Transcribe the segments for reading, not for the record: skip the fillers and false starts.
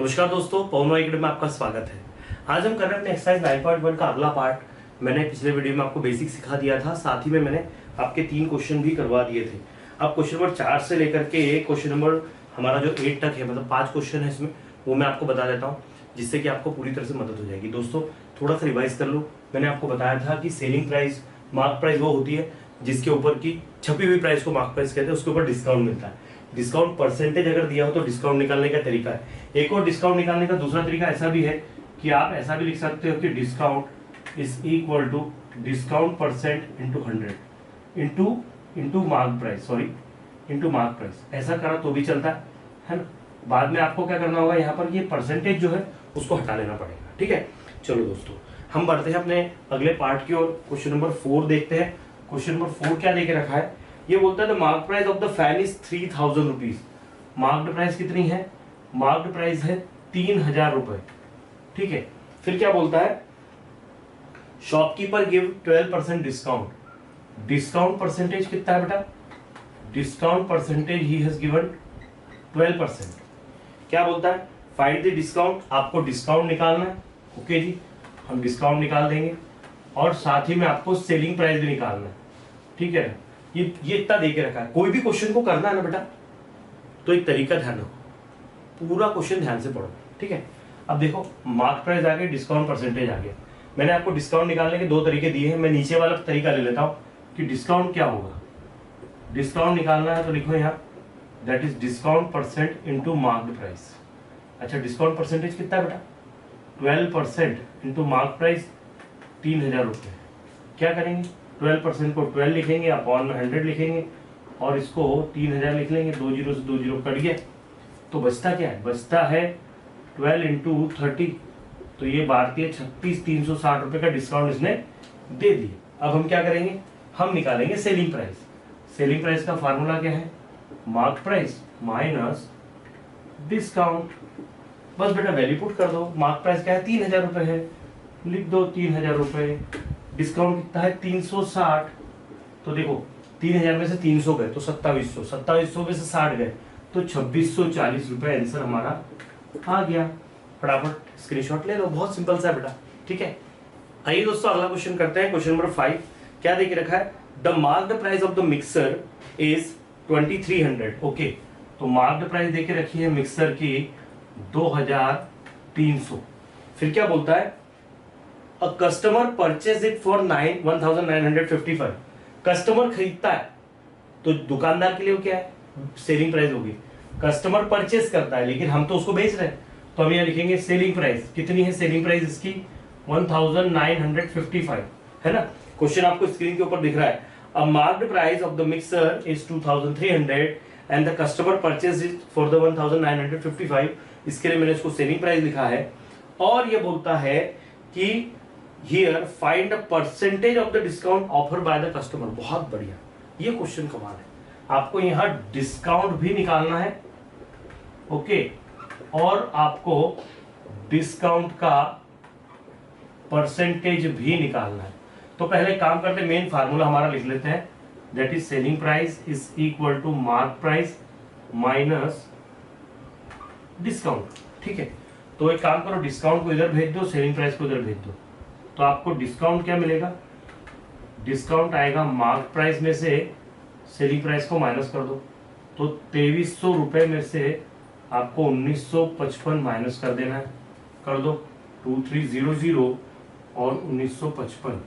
नमस्कार दोस्तों, पवन एकेडमी में आपका स्वागत है। आज हम कर रहे हैं अपने एक्सरसाइज 9.1 का अगला पार्ट। मैंने पिछले वीडियो में आपको बेसिक सिखा दिया था, साथ ही में मैंने आपके 3 क्वेश्चन भी करवा दिए थे। अब क्वेश्चन नंबर 4 से लेकर के क्वेश्चन नंबर हमारा जो 8 तक है, मतलब 5 क्वेश्चन है इसमें, वो मैं आपको बता देता हूँ, जिससे कि आपको पूरी तरह से मदद हो जाएगी। दोस्तों थोड़ा सा रिवाइज कर लो। मैंने आपको बताया था कि सेलिंग प्राइस, मार्क प्राइस वो होती है जिसके ऊपर की छपी हुई प्राइस को मार्क प्राइस कहते हैं, उसके ऊपर डिस्काउंट मिलता है। डिस्काउंट परसेंटेज अगर दिया हो तो डिस्काउंट निकालने का तरीका है। एक और डिस्काउंट निकालने का दूसरा तरीका ऐसा भी है कि आप ऐसा भी लिख सकते हो कि discount is equal to discount percent into 100 into mark price, into mark price. ऐसा करा तो भी चलता है ना। बाद में आपको क्या करना होगा, यहाँ पर ये परसेंटेज जो है उसको हटा लेना पड़ेगा। ठीक है, चलो दोस्तों हम बढ़ते हैं अपने अगले पार्ट की ओर। क्वेश्चन नंबर 4 देखते हैं। क्वेश्चन नंबर 4 क्या देके रखा है, ये बोलता है the mark price of the fan is 3000 rupees. Marked price कितनी है? मार्क्ड प्राइस है 3000 रुपए। ठीक है, फिर क्या बोलता है, shopkeeper give 12% discount. Discount percentage कितना है बेटा? Discount percentage he has given 12%। क्या बोलता है, फाइंड द डिस्काउंट। आपको डिस्काउंट निकालना है। ओके जी, हम डिस्काउंट निकाल देंगे और साथ ही में आपको सेलिंग प्राइस भी निकालना है। ठीक है, ये इतना दे के रखा है। कोई भी क्वेश्चन को करना है ना बेटा, तो एक तरीका ध्यान रखो, पूरा क्वेश्चन ध्यान से पढ़ो। ठीक है, अब देखो मार्क प्राइस आ गया, डिस्काउंट परसेंटेज आ गया। मैंने आपको डिस्काउंट निकालने के 2 तरीके दिए हैं। मैं नीचे वाला तरीका ले लेता हूं कि डिस्काउंट क्या होगा। डिस्काउंट निकालना है तो लिखो यहाँ, that is discount percent into marked price. अच्छा, डिस्काउंट परसेंटेज कितना है बेटा? 12% इंटू मार्क प्राइस 3000 रुपये। क्या करेंगे, 12% को 12 लिखेंगे, अपॉन में 100 लिखेंगे और इसको 3000 लिख लेंगे। 2 जीरो से 2 जीरो कट गया, तो बचता क्या है? बचता है 12 इंटू 30, तो ये भारतीय 36,360 रुपए का डिस्काउंट इसने दे दिया। अब हम क्या करेंगे, हम निकालेंगे सेलिंग प्राइस। सेलिंग प्राइस का फार्मूला क्या है? Mark price minus discount. बस बेटा वैल्यू पुट कर दो। मार्क प्राइस क्या है? 3000 रुपए है, लिख दो 3000 रुपए। डिस्काउंट कितना है? 360। तो देखो 3000 में से 300 गए तो 2700, 2700 में से 60 गए तो 2640 रुपए आंसर हमारा आ गया। फटाफट स्क्रीनशॉट ले लो, बहुत सिंपल सा है बेटा। ठीक है, आइए दोस्तों अगला क्वेश्चन करते हैं। क्वेश्चन नंबर 5 क्या देके रखा है, the marked price of the mixer is 2300। Okay, तो मार्क्ड प्राइस देके रखी है मिक्सर की 2300। फिर क्या बोलता है, a customer purchase it for 1955। Customer खरीदता है तो दुकानदार के लिए क्या है? सेलिंग प्राइस होगी। कस्टमर परचेज करता है लेकिन हम तो उसको बेच रहे हैं, तो हम यहाँ लिखेंगे सेलिंग प्राइस। कितनी है सेलिंग प्राइस इसकी? 1955 है ना। क्वेश्चन आपको स्क्रीन के ऊपर दिख रहा है, a marked price of the mixer is 2300 and the customer purchase it for the 1955। इसके लिए मैंने इसको सेलिंग प्राइस लिखा है। और ये बोलता है कि here find the percentage of the discount offer by the customer. बहुत बढ़िया, ये क्वेश्चन कमाल है। आपको यहां डिस्काउंट भी निकालना है, ओके, और आपको डिस्काउंट का परसेंटेज भी निकालना है। तो पहले काम करते, मेन फार्मूला हमारा लिख लेते हैं, that is selling price is equal to mark price minus discount. ठीक है, तो एक काम करो, डिस्काउंट को इधर भेज दो, सेलिंग प्राइस को इधर भेज दो, तो आपको डिस्काउंट क्या मिलेगा? डिस्काउंट आएगा मार्क प्राइस में से सेलिंग प्राइस को माइनस कर दो, तो 2300 रुपए में से आपको 1955 माइनस कर देना है। कर दो, 2300 और 1955।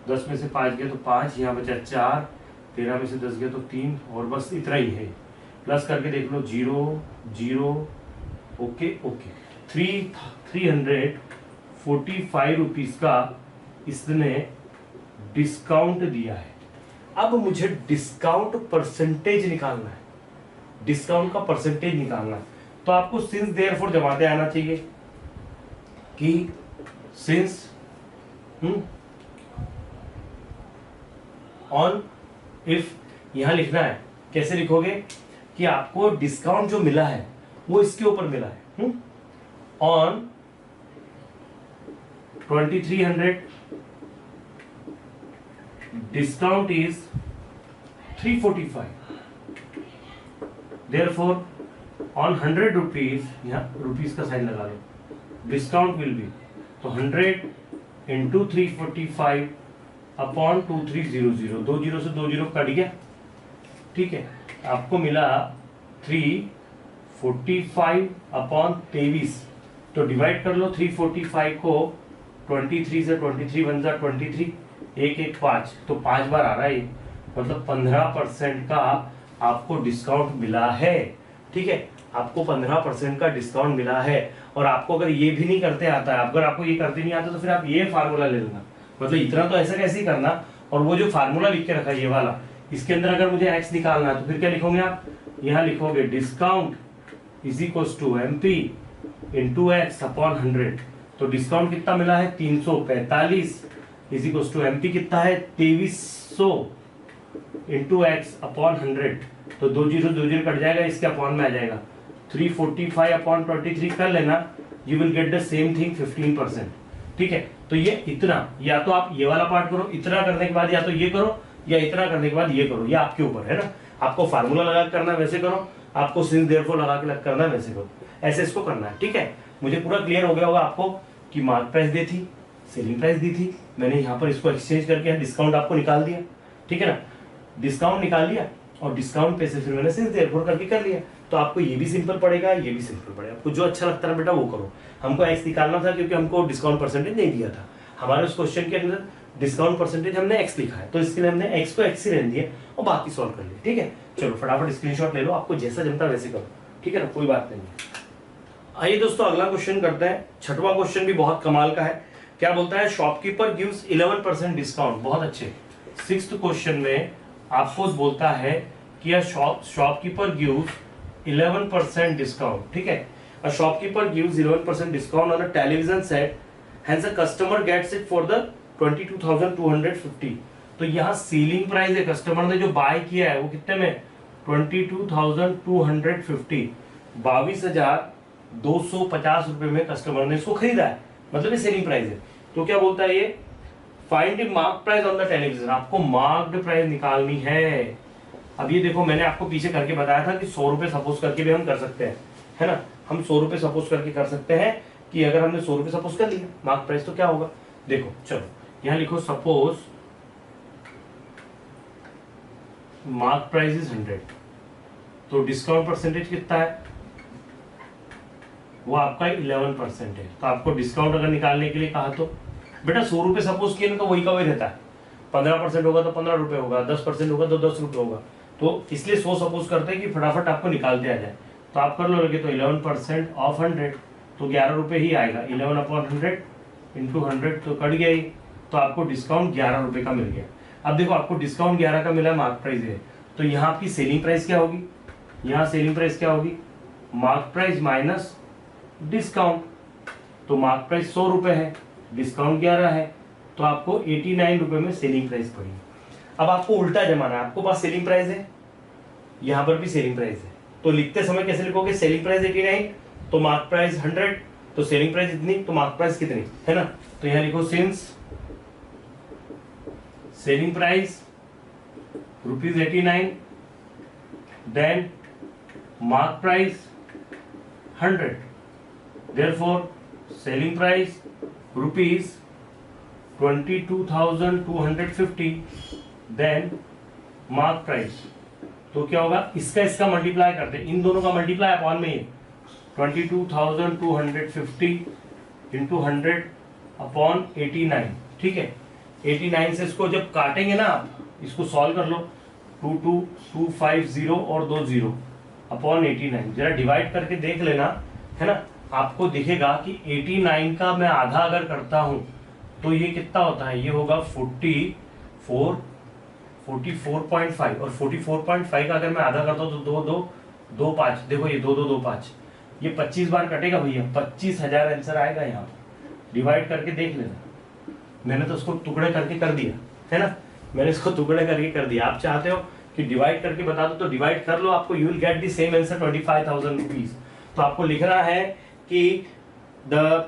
10 में से 5 गए तो 5, यहाँ बचा 4, 13 में से 10 गए तो 3, और बस इतना ही है। प्लस करके देख लो, 0 0, ओके ओके। 345 रुपीज का इसने डिस्काउंट दिया है। अब मुझे डिस्काउंट परसेंटेज निकालना है, डिस्काउंट का परसेंटेज निकालना है। तो आपको सिंस देयरफॉर जमाते आना चाहिए कि सिंस ऑन इफ, यहां लिखना है। कैसे लिखोगे कि आपको डिस्काउंट जो मिला है वो इसके ऊपर मिला है। On 2300 discount is 345, therefore on 100 rupees, यहाँ रुपीज का साइन लगा लो, डिस्काउंट विल बी, तो 100 इंटू 345 अपॉन 2300, 2 जीरो से 2 जीरो कट गया, ठीक है, आपको मिला 345 अपॉन 23, तो डिवाइड कर लो 345 को 23 से, 23 बन जा 23, 1 1 5, तो 5 बार आ रहा है, मतलब 15% का आपको डिस्काउंट मिला है, ठीक है, आपको 15% का डिस्काउंट मिला है। और आपको अगर ये भी नहीं करते आता है, अगर आपको ये करते नहीं आता तो फिर आप ये फार्मूला ले लेना, मतलब इतना तो ऐसा कैसे ही करना, और वो जो फार्मूला लिख के रखा है ये वाला, इसके अंदर अगर मुझे एक्स निकालना है तो फिर क्या लिखोगे आप, यहाँ लिखोगे discount is equal to MP into X upon 100, तो डिस्काउंट कितना मिला है 345 इज इक्वल टू MP कितना है 2300 इंटू एक्स अपॉन 100, तो 2 जीरो कट जाएगा, इसके अपॉन में आ जाएगा 345 अपॉन 23 कर लेना, you will get the same thing 15%, ठीक है। तो ये इतना, या तो आप ये वाला पार्ट करो, इतना करने के बाद या तो ये करो, या इतना करने के बाद ये करो, ये आपके ऊपर है ना, आपको फार्मूला लगा के करना है वैसे करो, आपको सिंस देयरफॉर लगा के करना है वैसे करो, ऐसे इसको करना है, ठीक है। मुझे पूरा क्लियर हो गया होगा आपको कि मार्क प्राइस दी थी, सेलिंग प्राइस दी थी, मैंने यहाँ पर इसको एक्सचेंज करके डिस्काउंट आपको निकाल दिया, ठीक है ना, डिस्काउंट निकाल लिया और डिस्काउंट पे से फिर मैंने सिंस देयरफॉर करके कर लिया, तो आपको ये भी सिंपल पड़ेगा, ये भी सिंपल पड़ेगा, आपको जो अच्छा लगता है बेटा वो करो। हमको एक्स निकालना था क्योंकि हमको डिस्काउंट परसेंटेज नहीं दिया था, हमारे उस क्वेश्चन के अंदर डिस्काउंट परसेंटेज हमने एक्स लिखा है, तो इसके लिए हमने एक्स को एक्स ही रहने दिया और बाकी सॉल्व कर लिया, ठीक है। चलो फटाफट स्क्रीनशॉट ले लो, आपको जैसा जमता वैसे करो, ठीक है ना, कोई बात नहीं। आइए दोस्तों अगला क्वेश्चन करते हैं, छठवां क्वेश्चन भी बहुत कमाल का है। क्या बोलता है, शॉपकीपर गिव्स 11% डिस्काउंट, बहुत अच्छे। सिक्स्थ क्वेश्चन में आपको बोलता है कि शॉपकीपर गिव्स 11% डिस्काउंट, ठीक है, a shopkeeper gives 11% discount on a television set, hence a customer gets it for the 22,250, तो यहाँ सीलिंग प्राइस है, कस्टमर ने जो बाय किया है वो कितने में 22,250, 22,250 रुपए में कस्टमर ने इसको खरीदा है, मतलब ये सेलिंग प्राइस है। तो क्या बोलता है ये, find the mark price on the television, आपको मार्क्ड प्राइस निकालनी है। अब ये देखो मैंने आपको पीछे करके बताया था कि 100 रुपए सपोज करके भी हम कर सकते हैं, है ना, हम 100 रुपए सपोज करके कर सकते हैं कि अगर हमने 100 रुपए सपोज कर लिया मार्क प्राइस तो क्या होगा, देखो चलो यहां लिखो सपोज मार्क प्राइस इज 100, तो डिस्काउंट परसेंटेज कितना है, वो आपका 11% है, तो आपको डिस्काउंट अगर निकालने के लिए कहा तो बेटा 100 रुपए सपोज किए ना तो वही का वही रहता है, 15% होगा तो 15 रुपए होगा, 10% होगा तो 10 रुपए होगा, तो इसलिए 100 सपोज करते हैं कि फटाफट आपको निकालते आ जाए, तो आप कर लो लगे, तो 11% ऑफ 100 तो 11 रुपए ही आएगा, 11 अपॉन 100 इंटू 100 तो कट गया ही, तो आपको डिस्काउंट 11 रुपए का मिल गया। अब देखो आपको डिस्काउंट 11 का मिला, मार्क प्राइस है, तो यहाँ आपकी सेलिंग प्राइस क्या होगी, यहाँ सेलिंग प्राइस क्या होगी, मार्क प्राइस माइनस डिस्काउंट, तो मार्क प्राइस 100 रुपए है, डिस्काउंट 11 है, तो आपको 89 रुपए में सेलिंग प्राइस पड़ी। अब आपको उल्टा जमाना है, आपको पास सेलिंग प्राइस है, यहाँ पर भी सेलिंग प्राइस है, तो लिखते समय कैसे लिखोगे, सेलिंग प्राइस 89 तो मार्क प्राइस 100, तो सेलिंग प्राइस इतनी तो मार्क प्राइस कितनी है ना, तो यहाँ लिखो since selling price ₹89 then mark price 100, therefore selling price ₹22,250 then mark price, तो क्या होगा, इसका मल्टीप्लाई करते हैं, इन दोनों का मल्टीप्लाई अपॉन में ही 22,250 इंटू 100 अपॉन 89, ठीक है, 89 से इसको जब काटेंगे ना आप, इसको सॉल्व कर लो, 22,250 और 2 0 अपॉन 89, जरा डिवाइड करके देख लेना, है ना, आपको दिखेगा कि 89 का मैं आधा अगर करता हूं तो ये कितना होता है, ये होगा 44.5, और 44.5 का अगर मैं आधा करता हूँ तो 2 5, देखो ये 2 2 2 5, ये 25 बार कटेगा भैया, 25,000 आंसर आएगा यहाँ, डिवाइड करके देख लेना, मैंने तो उसको टुकड़े करके कर दिया है ना, मैंने इसको टुकड़े करके कर दिया, आप चाहते हो कि डिवाइड करके बता दो तो डिवाइड कर लो, आपको you will get the same answer 25,000 rupees. तो आपको लिखना है कि the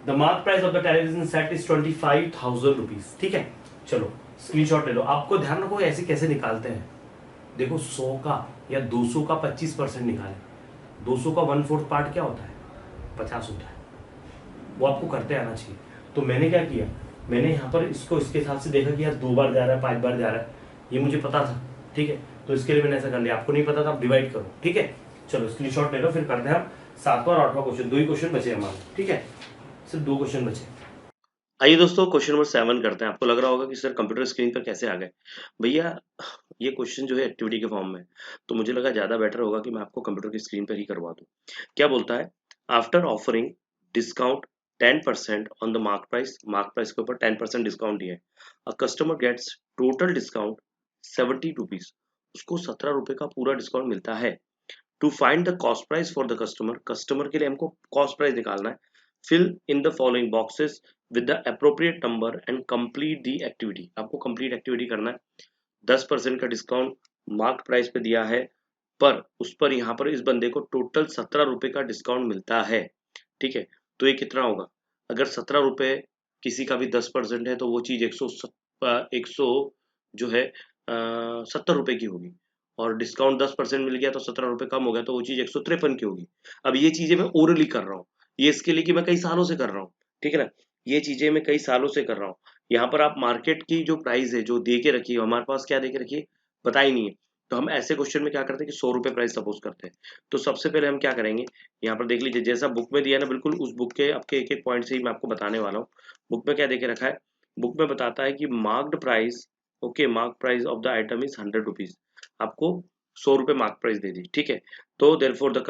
mark price of the television set is 25,000 rupees, ठीक है। चलो स्क्रीनशॉट ले लो, आपको ध्यान रखो ऐसे कैसे निकालते हैं, देखो 100 का या 200 का 25% निकाले, 200 का 1/4 पार्ट क्या होता है? 50 होता है। वो आपको करते आना चाहिए। तो मैंने क्या किया, मैंने यहाँ पर इसको इसके हिसाब से देखा कि यार 2 बार जा रहा है, 5 बार जा रहा है, ये मुझे पता था, ठीक है। तो इसके लिए मैंने ऐसा कर लिया। आपको नहीं पता था, आप डिवाइड करो, ठीक है। चलो स्क्रीनशॉट ले लो, फिर करते हैं हम 7वां और 8वां क्वेश्चन। 2 ही क्वेश्चन बचे हमारे, ठीक है, सिर्फ 2 क्वेश्चन बचे। आइए दोस्तों, क्वेश्चन नंबर 7 करते हैं। आपको लग रहा होगा कि सर कंप्यूटर स्क्रीन पर कैसे आ गए। भैया ये क्वेश्चन जो है एक्टिविटी के फॉर्म में, तो मुझे लगा ज़्यादा बेटर होगा कि मैं आपको कंप्यूटर की स्क्रीन पर ही करवा दूँ। क्या बोलता है, after offering discount 10% on the mark price के ऊपर 10% डिस्काउंट दिया है, a customer gets total discount 70 rupees, उसको 17 रुपए का पूरा डिस्काउंट मिलता है। To find the cost price for the customer, customer के लिए हमको कॉस्ट प्राइस निकालना है। Fill in the following boxes with the appropriate number and complete the activity. आपको कंप्लीट एक्टिविटी करना है। 10% का डिस्काउंट मार्क प्राइस पे दिया है, पर उस पर यहाँ पर इस बंदे को टोटल 17 रुपए का डिस्काउंट मिलता है, ठीक है। तो ये कितना होगा, अगर 17 रुपए किसी का भी 10% है तो वो चीज 100 जो है 70 रुपए की होगी, और डिस्काउंट 10% मिल गया तो 17 रुपए कम हो गया तो वो चीज 153 की होगी। अब ये चीजें मैं ओरली कर रहा हूँ, ये इसके लिए कि मैं कई सालों से कर रहा हूँ, ठीक है ना। ये चीजें मैं कई सालों से कर रहा हूँ। यहाँ पर आप मार्केट की जो प्राइस है जो दे के रखी है, हमारे पास क्या दे के रखी है पता ही नहीं है। तो हम ऐसे क्वेश्चन में क्या करते हैं कि 100 रुपए प्राइस सपोज करते हैं। तो सबसे पहले हम क्या करेंगे, यहाँ पर देख लीजिए जैसा बुक में दिया है ना, बिल्कुल उस बुक के आपके एक एक पॉइंट से ही मैं आपको बताने वाला हूँ। बुक में क्या दे के रखा है, बुक में बताता है कि marked price, okay, mark price of the item is 100 rupees, आपको 100 रुपए मार्क प्राइस दे दी, ठीक है। तो therefore the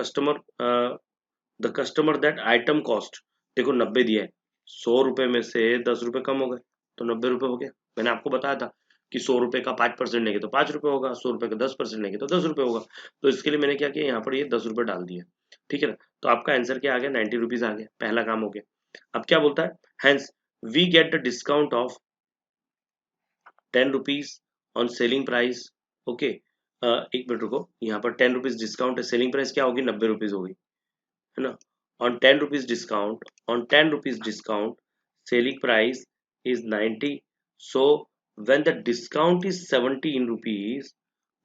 customer that item cost, देखो 90 दिया है, 100 रुपए में से 10 रुपए कम हो गए तो 90 रुपए हो गया। मैंने आपको बताया था कि 100 रुपए का 5% लेंगे तो 5 रुपए होगा, 100 रुपए का 10% लेंगे तो 10 रुपए होगा। तो इसके लिए मैंने क्या किया, यहाँ पर ये 10 रुपए डाल दिया, ठीक है ना। तो आपका आंसर क्या आ गया, 90 रुपीज आ गया, पहला काम हो गया। अब क्या बोलता है, hence we get the discount of 10 rupees on selling price, okay. एक मिनट रुको, यहाँ पर 10 रुपीज डिस्काउंट है, सेलिंग प्राइस क्या होगी, 90 रुपीज होगी, है ना। On 10 rupees discount, on 10 rupees discount selling price is 90, so when the discount is 17 rupees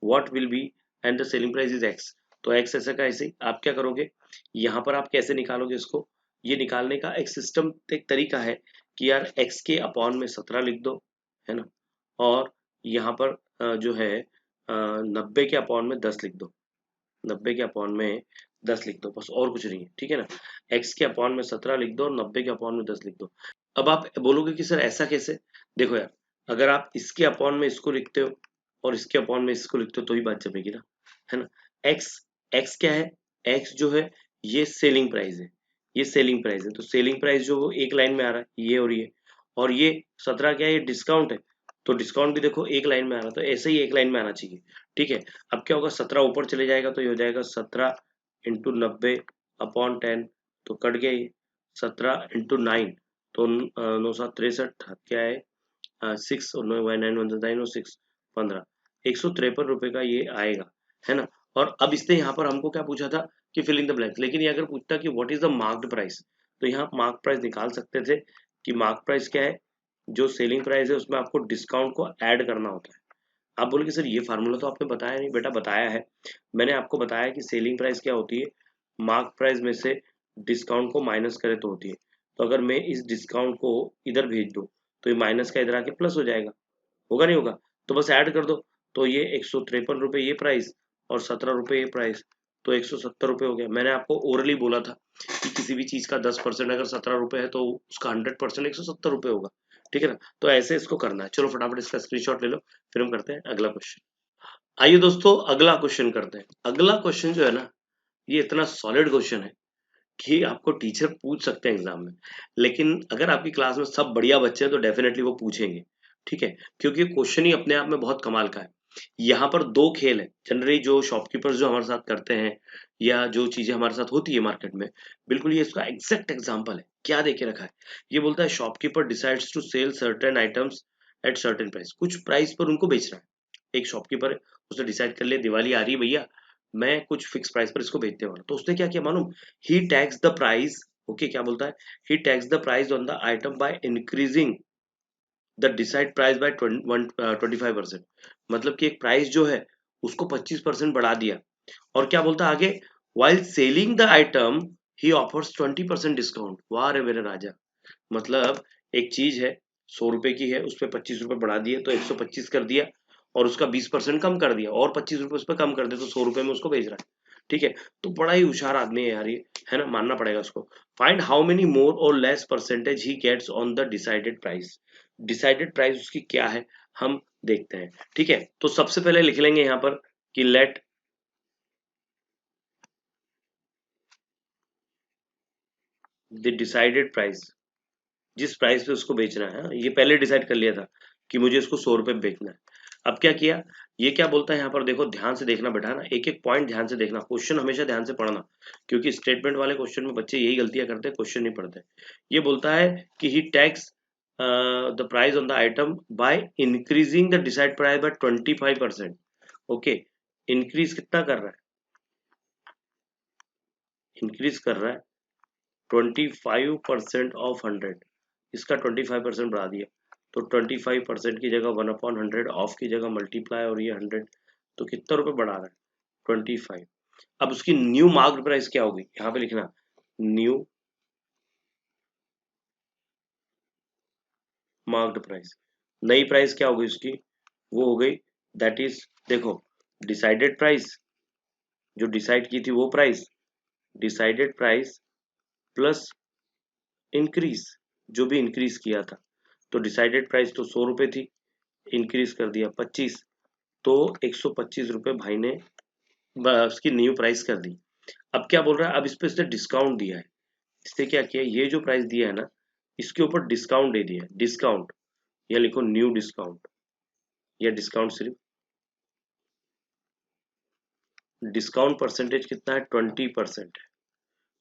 what will be and the selling price is x। तो x ऐसा का ऐसे आप क्या करोगे, यहाँ पर आप कैसे निकालोगे इसको, ये निकालने का एक सिस्टम, एक तरीका है कि यार x के अपॉन में 17 लिख दो, है ना, और यहाँ पर जो है 90 के अपॉन में 10 लिख दो, 90 के अपॉन में 10 लिख दो, बस और कुछ नहीं है, ठीक है ना। x के अपॉन में 17 लिख दो और 90 के अपॉन में 10 लिख दो। अब आप बोलोगे कि सर ऐसा कैसे, देखो यार, अगर आप इसके अपॉन में इसको लिखते हो और इसके अपॉन में इसको लिखते हो तो ही बात जमेगी ना, है ना। x x क्या है, x जो है ये सेलिंग प्राइस है, ये सेलिंग प्राइस है, तो सेलिंग प्राइस जो वो एक लाइन में आ रहा है ये, और ये 17 क्या है, ये डिस्काउंट है, तो डिस्काउंट भी देखो एक लाइन में आ रहा है, तो ऐसे ही एक लाइन में आना चाहिए, ठीक है। अब क्या होगा, 17 ऊपर चले जाएगा तो ये हो जाएगा 17 इंटू 90 अपॉन 10, तो कट गया ये, 17 इंटू 9 तो 9 7 63 क्या है 6 और 9 और 6 15, 153 रुपए का ये आएगा, है ना। और अब इसने यहाँ पर हमको क्या पूछा था कि फिल इन द ब्लैंक्स, लेकिन ये अगर पूछता कि what is the marked price, तो यहाँ मार्क प्राइस निकाल सकते थे कि मार्क प्राइस क्या है, जो सेलिंग प्राइस है उसमें आपको डिस्काउंट को ऐड करना होता है। आप बोलोगे सर ये फार्मूला तो आपने बताया नहीं, बेटा बताया है, मैंने आपको बताया कि सेलिंग प्राइस क्या होती है, मार्क प्राइस में से डिस्काउंट को माइनस करे तो होती है। तो अगर मैं इस डिस्काउंट को इधर भेज दूं तो ये माइनस का इधर आके प्लस हो जाएगा, होगा नहीं होगा, तो बस ऐड कर दो। तो ये 153 रुपये ये प्राइस और 17 रुपये ये प्राइस, तो 170 रुपये हो गया। मैंने आपको ओरली बोला था कि किसी भी चीज का 10% अगर 17 रुपये है तो उसका 100% 170 रुपये होगा, ठीक है ना। तो ऐसे इसको करना है। चलो फटाफट इसका स्क्रीनशॉट ले लो, फिर हम करते हैं अगला क्वेश्चन। आइए दोस्तों अगला क्वेश्चन करते हैं। अगला क्वेश्चन जो है ना, ये इतना सॉलिड क्वेश्चन है कि आपको टीचर पूछ सकते हैं एग्जाम में, लेकिन अगर आपकी क्लास में सब बढ़िया बच्चे हैं तो डेफिनेटली वो पूछेंगे, ठीक है, क्योंकि क्वेश्चन ही अपने आप में बहुत कमाल का है। यहाँ पर दो खेल है जनरली जो शॉपकीपर्स जो हमारे साथ करते हैं या जो चीजें हमारे साथ होती है मार्केट में, बिल्कुल ये इसका एग्जैक्ट एग्जांपल है। क्या देके रखा है, ये बोलता है shopkeeper decides to sell certain items at certain price, कुछ प्राइस पर उनको बेचना है। एक शॉपकीपर है, उसने डिसाइड कर लिया दिवाली आ रही है भैया, मैं कुछ फिक्स प्राइस पर इसको बेचने वाला, तो उसने क्या किया मालूम, he tags the price, okay, क्या बोलता है, he tags the price on the item by increasing the decide price by 25%, मतलब कि एक प्राइस जो है उसको 25% बढ़ा दिया। और क्या बोलता है आगे, while selling the item he offers 20% discount. वाह रे मेरे राजा, मतलब एक चीज है 100 रुपए की है, उस पर 25 रुपए बढ़ा दिए तो 125 कर दिया, और उसका 20% कम कर दिया और 25 रुपए उस पर कम कर दिया, तो 100 रुपए में उसको बेच रहा है। ठीक है, तो बड़ा ही होशियार आदमी है यार ये, है ना, मानना पड़ेगा उसको। फाइंड हाउ मेनी मोर और less percentage he gets on the decided price. Decided price उसकी क्या है हम देखते हैं। ठीक है, तो सबसे पहले लिख लेंगे यहाँ पर कि लेट द डिसाइडेड प्राइस, जिस प्राइस पे उसको बेचना है, ये पहले डिसाइड कर लिया था कि मुझे इसको 100 रुपए में बेचना है। अब क्या किया, ये क्या बोलता है यहाँ पर, देखो ध्यान से देखना बेटा, ना एक एक पॉइंट ध्यान से देखना, क्वेश्चन हमेशा ध्यान से पढ़ना, क्योंकि स्टेटमेंट वाले क्वेश्चन में बच्चे यही गलतियां करते हैं, क्वेश्चन नहीं पढ़ते। ये बोलता है कि he tags the price on the item by increasing the decide price by 25%। Okay, increase कितना कर रहा है, इंक्रीज कर रहा है 25% ऑफ 100, इसका 25% बढ़ा दिया, तो 25% की जगह 1/100, ऑफ की जगह मल्टीप्लाई और ये 100, तो कितना रुपए बढ़ा रहा है 25। अब उसकी न्यू मार्क्ड प्राइस क्या होगी, यहाँ पे लिखना न्यू मार्क्ड प्राइस, नई प्राइस क्या होगी उसकी, वो हो गई, दैट इज, देखो डिसाइडेड प्राइस, जो डिसाइड की थी वो price, decided price plus increase, जो भी इंक्रीज किया था, तो डिसाइडेड प्राइस तो 100 रुपए थी, इंक्रीज कर दिया 25, तो 125 रुपए भाई ने उसकी न्यू प्राइस कर दी। अब क्या बोल रहा है, अब इस पे इसने डिस्काउंट दिया है, इससे क्या किया, ये जो प्राइस दिया है ना, इसके ऊपर डिस्काउंट दे दिया है, डिस्काउंट, या लिखो न्यू डिस्काउंट, या डिस्काउंट सिर्फ, डिस्काउंट परसेंटेज कितना है 20% है,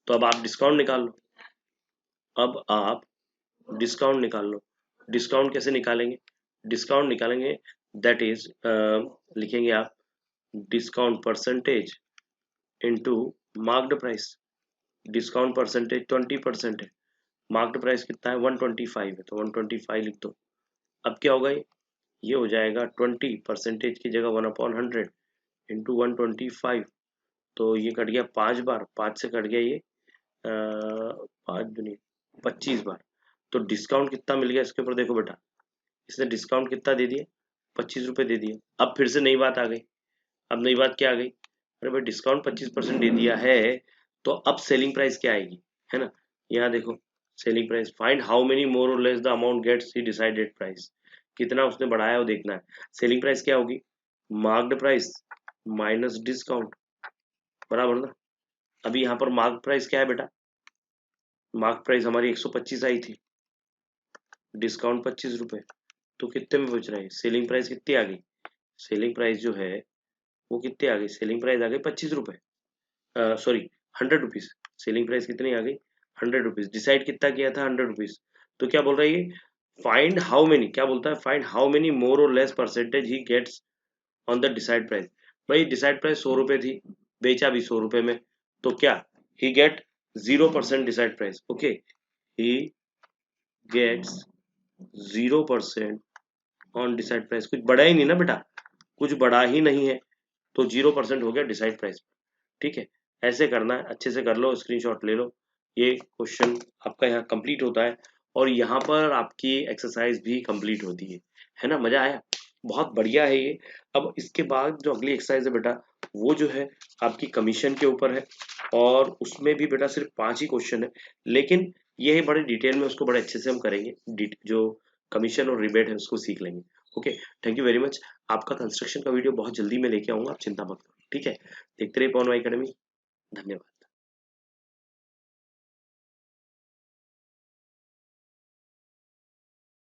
तो अब आप डिस्काउंट निकाल लो, अब आप डिस्काउंट निकाल लो। डिस्काउंट कैसे निकालेंगे, डिस्काउंट निकालेंगे, दैट इज लिखेंगे आप discount percentage into marked price, discount percentage 20% है, मार्क्ड प्राइस कितना है 125 है, तो 125 लिख दो। अब क्या होगा, ये हो जाएगा 20% की जगह 1/100 इंटू 125, तो ये कट गया 5 बार, 5 से कट गया ये 5 दूनी 25 बार, तो डिस्काउंट कितना मिल गया इसके ऊपर, देखो बेटा इसने डिस्काउंट कितना दे दिया 25 रुपए दे दिए। अब फिर से नई बात आ गई, अब नई बात क्या आ गई, अरे भाई डिस्काउंट 25% दे दिया है, तो अब सेलिंग प्राइस क्या आएगी, है ना, यहाँ देखो selling price, find how many more और less the amount gets he decided price, कितना उसने बढ़ाया वो देखना है। सेलिंग प्राइस क्या होगी, मार्क्ड प्राइस माइनस डिस्काउंट, बराबर ना। अभी यहाँ पर मार्क प्राइस क्या है बेटा, मार्क प्राइस हमारी 125 आई थी, डिस्काउंट 25 रुपए, तो कितने में बच रहा है, सेलिंग प्राइस कितनी आ गई, सेलिंग प्राइस जो है वो कितनी आ गई, सेलिंग प्राइस आ गई 25 रुपए, सॉरी 100 रुपीज, सेलिंग प्राइस कितनी आ गई 100 रुपीज, डिसाइड कितना किया था 100 रुपीज, तो क्या बोल रहा है ये, फाइंड हाउ मेनी, क्या बोलता है, फाइंड हाउ मेनी मोर और less percentage he gets on the decide price. भाई डिसाइड प्राइस 100 रुपए थी, बेचा भी 100 रुपए में, तो क्या he get 0% decide price, okay, he gets 0% on decide price, कुछ बढ़ा ही नहीं ना बेटा, कुछ बढ़ा ही नहीं है, तो 0% हो गया डिसाइड प्राइस। ठीक है, ऐसे करना है, अच्छे से कर लो, स्क्रीनशॉट ले लो, ये क्वेश्चन आपका यहाँ कंप्लीट होता है, और यहाँ पर आपकी एक्सरसाइज भी कंप्लीट होती है ना, मजा आया, बहुत बढ़िया है ये। अब इसके बाद जो अगली एक्सरसाइज है बेटा, वो जो है आपकी कमीशन के ऊपर है, और उसमें भी बेटा सिर्फ 5 ही क्वेश्चन है, लेकिन ये है बड़े डिटेल में, उसको बड़े अच्छे से हम करेंगे, जो कमीशन और रिबेट है उसको सीख लेंगे। Okay, thank you very much, आपका कंस्ट्रक्शन का वीडियो बहुत जल्दी मैं लेके आऊंगा, आप चिंता मत करो, ठीक है, देखते रहिए पवन अकेडमी, धन्यवाद।